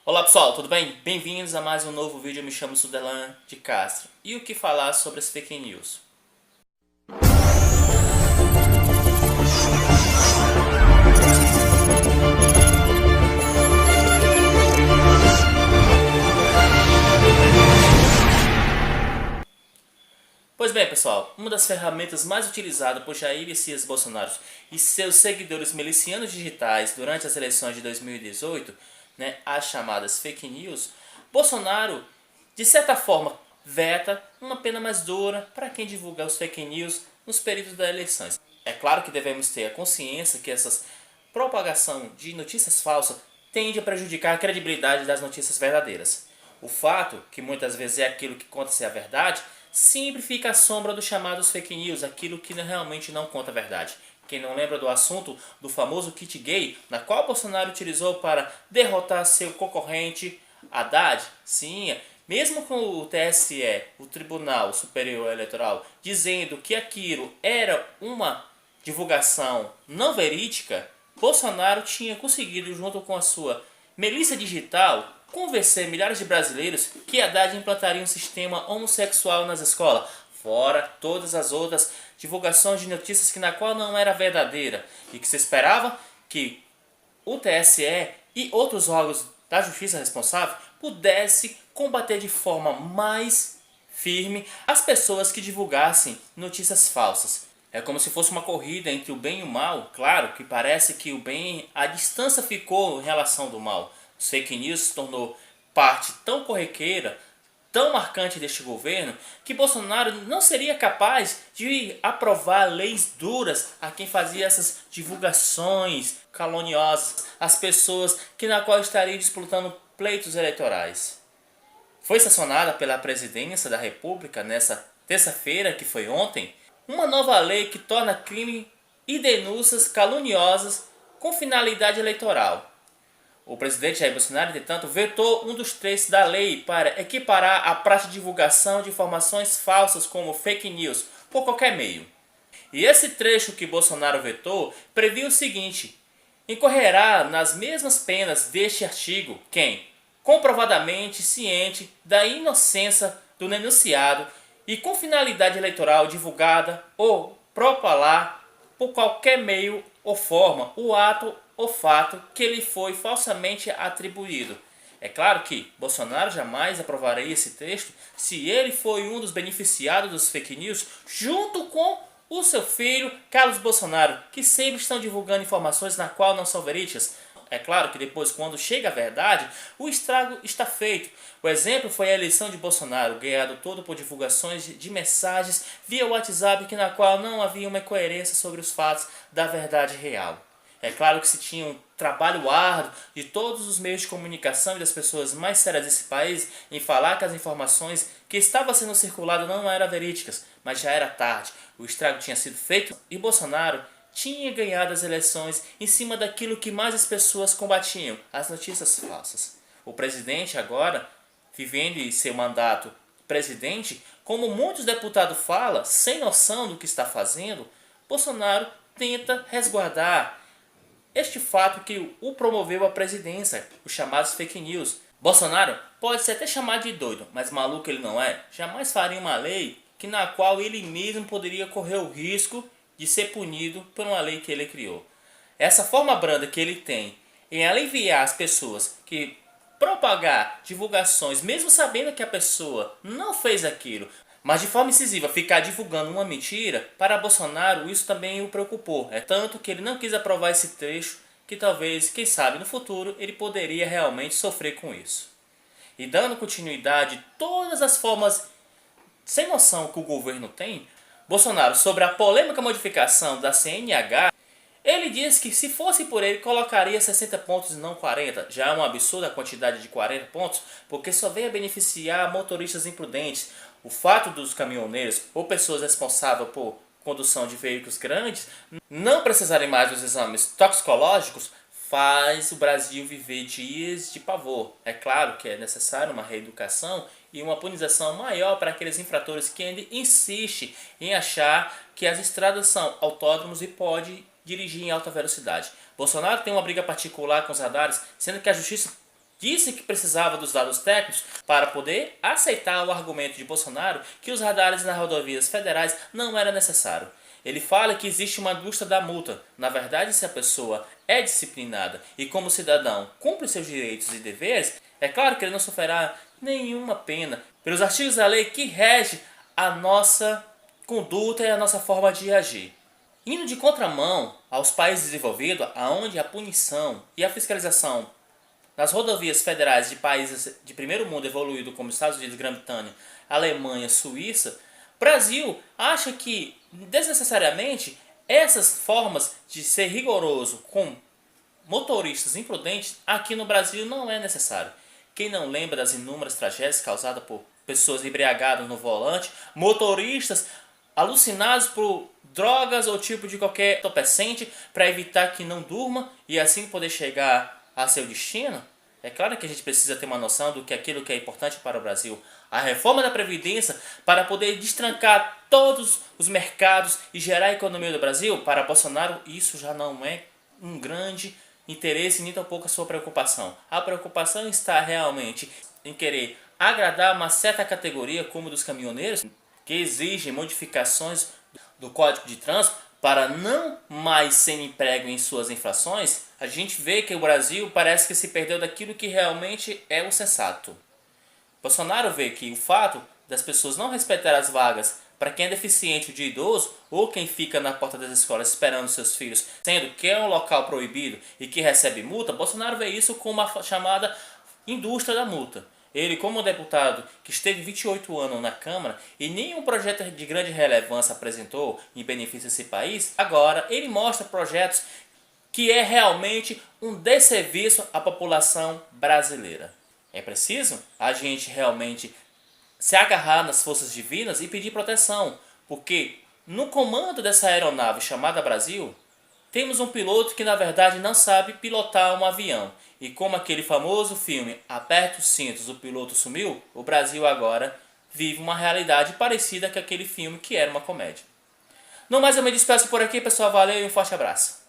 Olá pessoal, tudo bem? Bem-vindos a mais um novo vídeo. Eu me chamo Sudelan de Castro. E o que falar sobre as fake news? Pois bem, pessoal, uma das ferramentas mais utilizadas por Jair Messias Bolsonaro e seus seguidores milicianos digitais durante as eleições de 2018, as chamadas fake news, Bolsonaro, de certa forma, veta uma pena mais dura para quem divulga os fake news nos períodos das eleições. É claro que devemos ter a consciência que essa propagação de notícias falsas tende a prejudicar a credibilidade das notícias verdadeiras. O fato, que muitas vezes é aquilo que conta ser a verdade, sempre fica à sombra dos chamados fake news, aquilo que realmente não conta a verdade. Quem não lembra do assunto do famoso kit gay, na qual Bolsonaro utilizou para derrotar seu concorrente Haddad? Sim, mesmo com o TSE, o Tribunal Superior Eleitoral, dizendo que aquilo era uma divulgação não verídica, Bolsonaro tinha conseguido, junto com a sua milícia digital, convencer milhares de brasileiros que Haddad implantaria um sistema homossexual nas escolas, fora todas as outras divulgações de notícias que na qual não era verdadeira e que se esperava que o TSE e outros órgãos da justiça responsável pudesse combater de forma mais firme as pessoas que divulgassem notícias falsas. É como se fosse uma corrida entre o bem e o mal. Claro que parece que o bem, a distância ficou em relação do mal. Os fake news se tornou parte tão corriqueira, tão marcante deste governo, que Bolsonaro não seria capaz de aprovar leis duras a quem fazia essas divulgações caluniosas, as pessoas que na qual estariam disputando pleitos eleitorais. Foi sancionada pela Presidência da República nessa terça-feira, que foi ontem, uma nova lei que torna crime e denúncias caluniosas com finalidade eleitoral. O presidente Jair Bolsonaro, entretanto, vetou um dos trechos da lei para equiparar a prática de divulgação de informações falsas como fake news por qualquer meio. E esse trecho que Bolsonaro vetou previa o seguinte: incorrerá nas mesmas penas deste artigo quem, comprovadamente ciente da inocência do denunciado e com finalidade eleitoral divulgada ou propalar por qualquer meio ou forma o ato ou fato que lhe foi falsamente atribuído. É claro que Bolsonaro jamais aprovaria esse texto se ele foi um dos beneficiados dos fake news, junto com o seu filho Carlos Bolsonaro, que sempre estão divulgando informações na qual não são verídicas. É claro que depois, quando chega a verdade, o estrago está feito. O exemplo foi a eleição de Bolsonaro, ganhado todo por divulgações de mensagens via WhatsApp, que na qual não havia uma coerência sobre os fatos da verdade real. É claro que se tinha um trabalho árduo de todos os meios de comunicação e das pessoas mais sérias desse país em falar que as informações que estavam sendo circuladas não eram verídicas, mas já era tarde. O estrago tinha sido feito e Bolsonaro tinha ganhado as eleições em cima daquilo que mais as pessoas combatiam, as notícias falsas. O presidente agora, vivendo em seu mandato presidente, como muitos deputados falam, sem noção do que está fazendo, Bolsonaro tenta resguardar este fato que o promoveu à presidência, os chamados fake news. Bolsonaro pode ser até chamado de doido, mas maluco ele não é. Jamais faria uma lei que na qual ele mesmo poderia correr o risco de ser punido por uma lei que ele criou. Essa forma branda que ele tem em aliviar as pessoas que propagar divulgações, mesmo sabendo que a pessoa não fez aquilo, mas de forma incisiva ficar divulgando uma mentira, para Bolsonaro isso também o preocupou. É tanto que ele não quis aprovar esse trecho, que talvez, quem sabe no futuro, ele poderia realmente sofrer com isso. E dando continuidade a todas as formas sem noção que o governo tem, Bolsonaro, sobre a polêmica modificação da CNH, ele diz que se fosse por ele colocaria 60 pontos e não 40. Já é uma absurda a quantidade de 40 pontos, porque só vem a beneficiar motoristas imprudentes. O fato dos caminhoneiros ou pessoas responsáveis por condução de veículos grandes não precisarem mais dos exames toxicológicos faz o Brasil viver dias de pavor. É claro que é necessário uma reeducação e uma punição maior para aqueles infratores que ainda insistem em achar que as estradas são autódromos e pode dirigir em alta velocidade. Bolsonaro tem uma briga particular com os radares, sendo que a justiça disse que precisava dos dados técnicos para poder aceitar o argumento de Bolsonaro que os radares nas rodovias federais não era necessário. Ele fala que existe uma indústria da multa. Na verdade, se a pessoa é disciplinada e como cidadão cumpre seus direitos e deveres, é claro que ele não sofrerá nenhuma pena pelos artigos da lei que rege a nossa conduta e a nossa forma de agir. Indo de contramão aos países desenvolvidos, onde a punição e a fiscalização nas rodovias federais de países de primeiro mundo evoluído como Estados Unidos, Grã-Bretanha, Alemanha, Suíça, Brasil acha que desnecessariamente essas formas de ser rigoroso com motoristas imprudentes aqui no Brasil não é necessário. Quem não lembra das inúmeras tragédias causadas por pessoas embriagadas no volante, motoristas alucinados por drogas ou tipo de qualquer entorpecente para evitar que não durma e assim poder chegar a seu destino? É claro que a gente precisa ter uma noção do que aquilo que é importante para o Brasil. A reforma da Previdência para poder destrancar todos os mercados e gerar a economia do Brasil, para Bolsonaro isso já não é um grande interesse nem tampouco a sua preocupação. A preocupação está realmente em querer agradar uma certa categoria como dos caminhoneiros que exigem modificações do Código de Trânsito para não mais serem emprego em suas infrações. A gente vê que o Brasil parece que se perdeu daquilo que realmente é o sensato. Bolsonaro vê que o fato das pessoas não respeitar as vagas para quem é deficiente de idoso ou quem fica na porta das escolas esperando seus filhos, sendo que é um local proibido e que recebe multa, Bolsonaro vê isso como uma chamada indústria da multa. Ele, como deputado que esteve 28 anos na Câmara e nenhum projeto de grande relevância apresentou em benefício desse país, agora ele mostra projetos que é realmente um desserviço à população brasileira. É preciso a gente realmente se agarrar nas forças divinas e pedir proteção, porque no comando dessa aeronave chamada Brasil, temos um piloto que na verdade não sabe pilotar um avião. E como aquele famoso filme Aperta os Cintos, o piloto sumiu, o Brasil agora vive uma realidade parecida com aquele filme que era uma comédia. No mais, eu me despeço por aqui, pessoal. Valeu e um forte abraço.